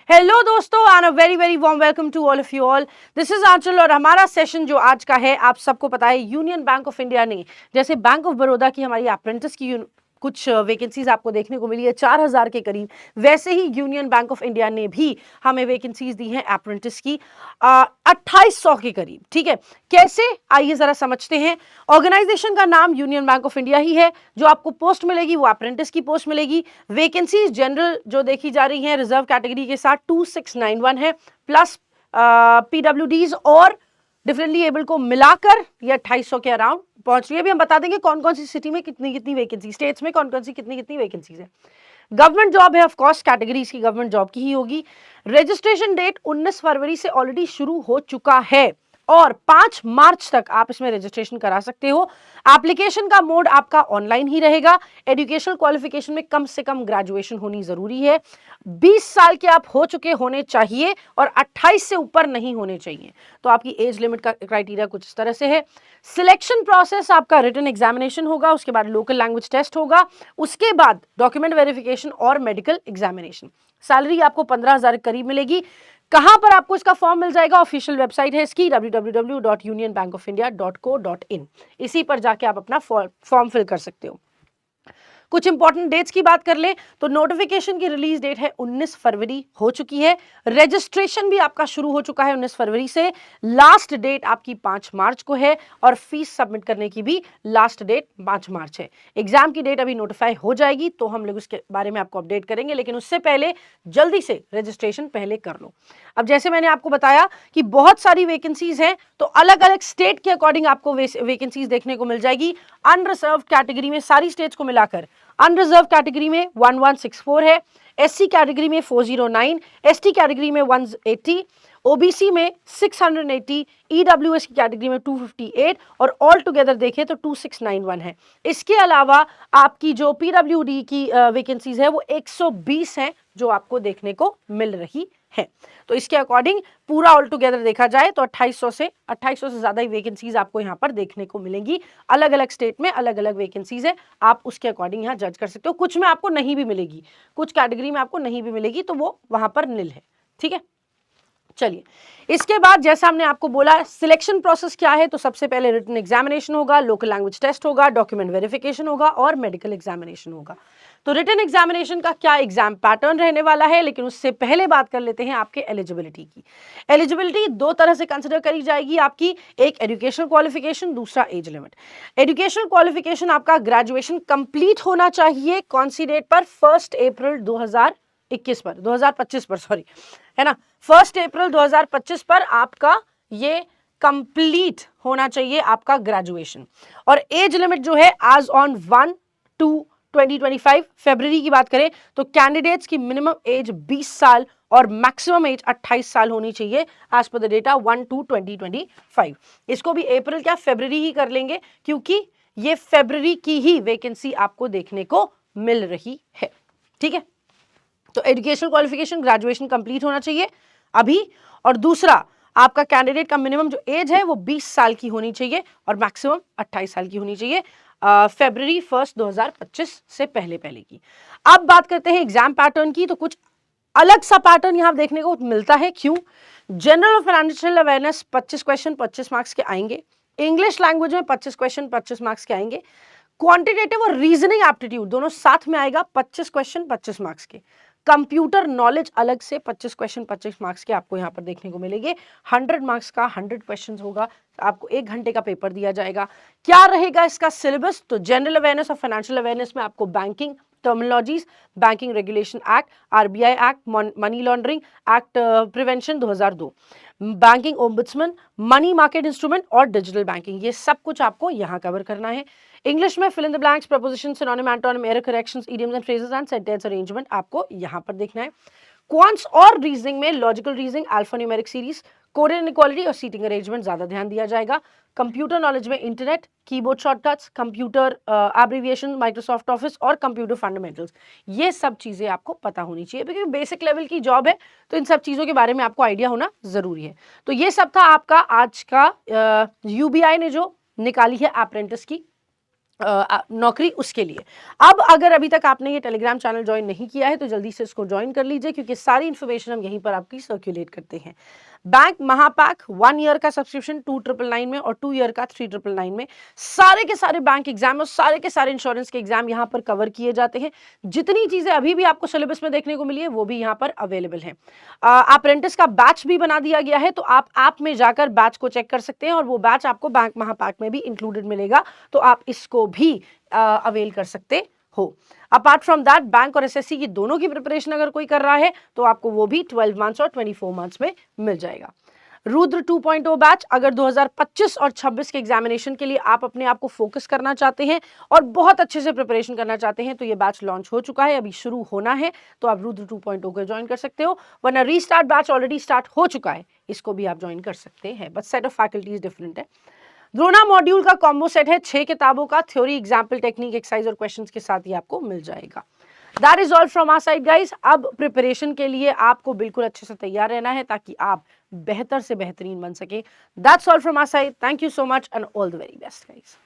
Hello दोस्तों, and a very very warm welcome to all of you all. This is Aanchal और हमारा session जो आज का है, आप सबको पता है यूनियन बैंक ऑफ इंडिया ने जैसे बैंक ऑफ बड़ौदा की हमारी अप्रेंटिस की कुछ वैकेंसीज आपको देखने को मिली है 4000 के करीब, वैसे ही यूनियन बैंक ऑफ इंडिया ने भी हमें वैकेंसीज दी हैं अप्रेंटिस की 2800 के करीब। ठीक है, कैसे, आइए जरा समझते हैं। ऑर्गेनाइजेशन का नाम यूनियन बैंक ऑफ इंडिया ही है। जो आपको पोस्ट मिलेगी वो अप्रेंटिस की पोस्ट मिलेगी। वैकेंसीज जनरल जो देखी जा रही हैं रिजर्व कैटेगरी के साथ 2691 है, प्लस पीडब्ल्यूडीज और डिफरेंटली एबल को मिलाकर ये 2800 के अराउंड पहुंच रही है। अभी हम बता देंगे कौन कौन सी सिटी में कितनी कितनी वैकेंसी, स्टेट्स में कौन कौन सी कितनी कितनी वैकेंसीज है। गवर्नमेंट जॉब है, ऑफ कोर्स कैटेगरीज की गवर्नमेंट जॉब की ही होगी। रजिस्ट्रेशन डेट 19 फरवरी से ऑलरेडी शुरू हो चुका है और 5 मार्च तक आप इसमें रजिस्ट्रेशन करा सकते हो। एप्लीकेशन का मोड आपका ऑनलाइन ही रहेगा। एजुकेशनल क्वालिफिकेशन में कम से कम ग्रेजुएशन होनी जरूरी है। 20 साल के आप हो चुके होने चाहिए और 28 से ऊपर नहीं होने चाहिए। तो आपकी एज लिमिट का क्राइटेरिया कुछ इस तरह से है। सिलेक्शन प्रोसेस आपका रिटन एग्जामिनेशन होगा, उसके बाद लोकल लैंग्वेज टेस्ट होगा, उसके बाद डॉक्यूमेंट वेरिफिकेशन और मेडिकल एग्जामिनेशन। सैलरी आपको 15,000 करीब मिलेगी। कहां पर आपको इसका फॉर्म मिल जाएगा? ऑफिशियल वेबसाइट है इसकी www.unionbankofindia.co.in। इसी पर जाके आप अपना फॉर्म फिल कर सकते हो। कुछ इंपॉर्टेंट डेट्स की बात कर ले तो नोटिफिकेशन की रिलीज डेट है 19 फरवरी हो चुकी है। रजिस्ट्रेशन भी आपका शुरू हो चुका है 19 फरवरी से। लास्ट डेट आपकी 5 मार्च को है और फीस सबमिट करने की भी लास्ट डेट 5 मार्च है। एग्जाम की डेट अभी नोटिफाई हो जाएगी तो हम लोग उसके बारे में आपको अपडेट करेंगे, लेकिन उससे पहले जल्दी से रजिस्ट्रेशन पहले कर लो। अब जैसे मैंने आपको बताया कि बहुत सारी वैकेंसीज हैं, तो अलग अलग स्टेट के अकॉर्डिंग आपको वैकेंसीज देखने को मिल जाएगी। अनरिजर्व कैटेगरी में सारी स्टेट्स को मिलाकर अनरिजर्व कैटेगरी में 1164 है, एससी कैटेगरी में 409, एसटी कैटेगरी में 180, ओबीसी में 680, ईडब्ल्यूएस की कैटेगरी में 258 और ऑल टुगेदर देखें तो 2691 है। इसके अलावा आपकी जो पीडब्ल्यूडी की वैकेंसीज है वो 120 है जो आपको देखने को मिल रही है। तो इसके अकॉर्डिंग पूरा ऑल टुगेदर देखा जाए तो 2800 से ज्यादा ही वैकेंसीज आपको यहाँ पर देखने को मिलेंगी। अलग अलग स्टेट में अलग अलग वैकेंसीज है, आप उसके अकॉर्डिंग यहाँ जज कर सकते हो। कुछ में आपको नहीं भी मिलेगी, कुछ कैटेगरी में आपको नहीं भी मिलेगी, तो वो वहां पर निल है। ठीक है, चलिए इसके बाद जैसा हमने आपको बोला सिलेक्शन प्रोसेस क्या है, तो सबसे पहले रिटन एग्जामिनेशन होगा, लोकल लैंग्वेज टेस्ट होगा, डॉक्यूमेंट वेरिफिकेशन होगा और मेडिकल एग्जामिनेशन होगा। तो रिटन एग्जामिनेशन का क्या एग्जाम पैटर्न रहने वाला है, लेकिन उससे पहले बात कर लेते हैं आपके एलिजिबिलिटी की। एलिजिबिलिटी दो तरह से कंसिडर करी जाएगी आपकी, एक एजुकेशनल क्वालिफिकेशन, दूसरा एज लिमिट। एजुकेशनल क्वालिफिकेशन आपका ग्रेजुएशन कंप्लीट होना चाहिए। कौन सी डेट पर? 1 अप्रैल 2025 पर, सॉरी, है ना, 1 अप्रैल 2025 पर आपका ये कंप्लीट होना चाहिए आपका ग्रेजुएशन। और एज लिमिट जो है आज ऑन 1/2/2025 फरवरी की बात करें तो कैंडिडेट्स की मिनिमम एज 20 साल और मैक्सिमम एज 28 साल होनी चाहिए एज पर द डेटा 1/2/2025। इसको भी अप्रैल क्या फरवरी ही कर लेंगे क्योंकि ये फरवरी की ही वैकेंसी आपको देखने को मिल रही है। ठीक है, तो एजुकेशनल क्वालिफिकेशन ग्रेजुएशन कंप्लीट होना चाहिए अभी, और दूसरा आपका कैंडिडेट का मिनिमम जो एज है वो 20 साल की होनी चाहिए और मैक्सिमम 28 साल की होनी चाहिए फरवरी 1 2025 से पहले की। अब बात करते हैं एग्जाम पैटर्न की, तो कुछ अलग सा पैटर्न यहां देखने को मिलता है। क्यों? जनरल और फाइनेंशियल अवेयरनेस 25 क्वेश्चन 25 मार्क्स के आएंगे। इंग्लिश लैंग्वेज में 25 क्वेश्चन 25 मार्क्स के आएंगे। क्वांटिटेटिव और रीजनिंग एप्टीट्यूड दोनों साथ में आएगा, 25 क्वेश्चन 25 मार्क्स के। कंप्यूटर नॉलेज अलग से 25 क्वेश्चन 25 मार्क्स के आपको यहाँ पर देखने को मिलेंगे। 100 मार्क्स का 100 क्वेश्चन होगा, आपको 1 घंटे का पेपर दिया जाएगा। क्या रहेगा इसका सिलेबस? तो जनरल अवेयरनेस और फाइनेंशियल अवेयरनेस में आपको banking terminologies, banking regulation act, RBI act, money laundering act prevention 2002, banking ombudsman, money market instrument और डिजिटल बैंकिंग, ये सब कुछ आपको यहाँ कवर करना है। इंग्लिश में fill in the blanks, preposition, synonym, antonym, error corrections, idioms and phrases and sentence arrangement आपको यहाँ पर देखना है। क्वांट्स और रीजनिंग में logical reasoning, alpha numeric series, coded inequality और सीटिंग अरेंजमेंट ज्यादा ध्यान दिया जाएगा। कंप्यूटर नॉलेज में internet, keyboard shortcuts, computer abbreviation, Microsoft office और कंप्यूटर फंडामेंटल्स, ये सब चीजें आपको पता होनी चाहिए क्योंकि बेसिक लेवल की जॉब है, तो इन सब चीजों के बारे में आपको आइडिया होना जरूरी है। तो ये सब था आपका आज का यूबीआई ने जो निकाली है अप्रेंटिस की नौकरी उसके लिए। अब अगर अभी तक आपने ये टेलीग्राम चैनल ज्वाइन नहीं किया है तो जल्दी से इसको ज्वाइन कर लीजिए, क्योंकि सारी इन्फॉर्मेशन हम यहीं पर आपकी सर्कुलेट करते हैं। बैंक महापैक 1 ईयर का सब्सक्रिप्शन 2999 में और 2 ईयर का 3999 में सारे के सारे बैंक एग्जाम और सारे के सारे इंश्योरेंस के एग्जाम यहाँ पर कवर किए जाते हैं। जितनी चीजें अभी भी आपको सिलेबस में देखने को मिली है वो भी यहाँ पर अवेलेबल है। अप्रेंटिस का बैच भी बना दिया गया है, तो आप ऐप में जाकर बैच को चेक कर सकते हैं और वो बैच आपको बैंक महापैक में भी इंक्लूडेड मिलेगा, तो आप इसको भी अवेल कर सकते हो। अपार्ट फ्रॉम दैट बैंक और एसएससी की दोनों की प्रिपरेशन अगर कोई कर रहा है तो आपको वो भी 12 मंथ्स और 24 मंथ्स में मिल जाएगा। रुद्र 2.0 बैच, अगर 2025 और 26 के एग्जामिनेशन के लिए आप अपने आप को फोकस करना चाहते हैं और बहुत अच्छे से प्रिपरेशन करना चाहते हैं तो ये बैच लॉन्च हो चुका है, अभी शुरू होना है, तो आप रुद्र 2.0 को ज्वाइन कर सकते हो। वरना रीस्टार्ट बैच ऑलरेडी स्टार्ट हो चुका है, इसको भी आप ज्वाइन कर सकते हैं, but set of faculties different है। द्रोणा मॉड्यूल का कॉम्बो सेट है 6 किताबों का, थ्योरी, एग्जाम्पल, टेक्निक, एक्सरसाइज और क्वेश्चंस के साथ ही आपको मिल जाएगा। That is all from our side guys. अब प्रिपरेशन के लिए आपको बिल्कुल अच्छे से तैयार रहना है ताकि आप बेहतर से बेहतरीन बन सके। That's all from our side. Thank you so much and all the very best guys.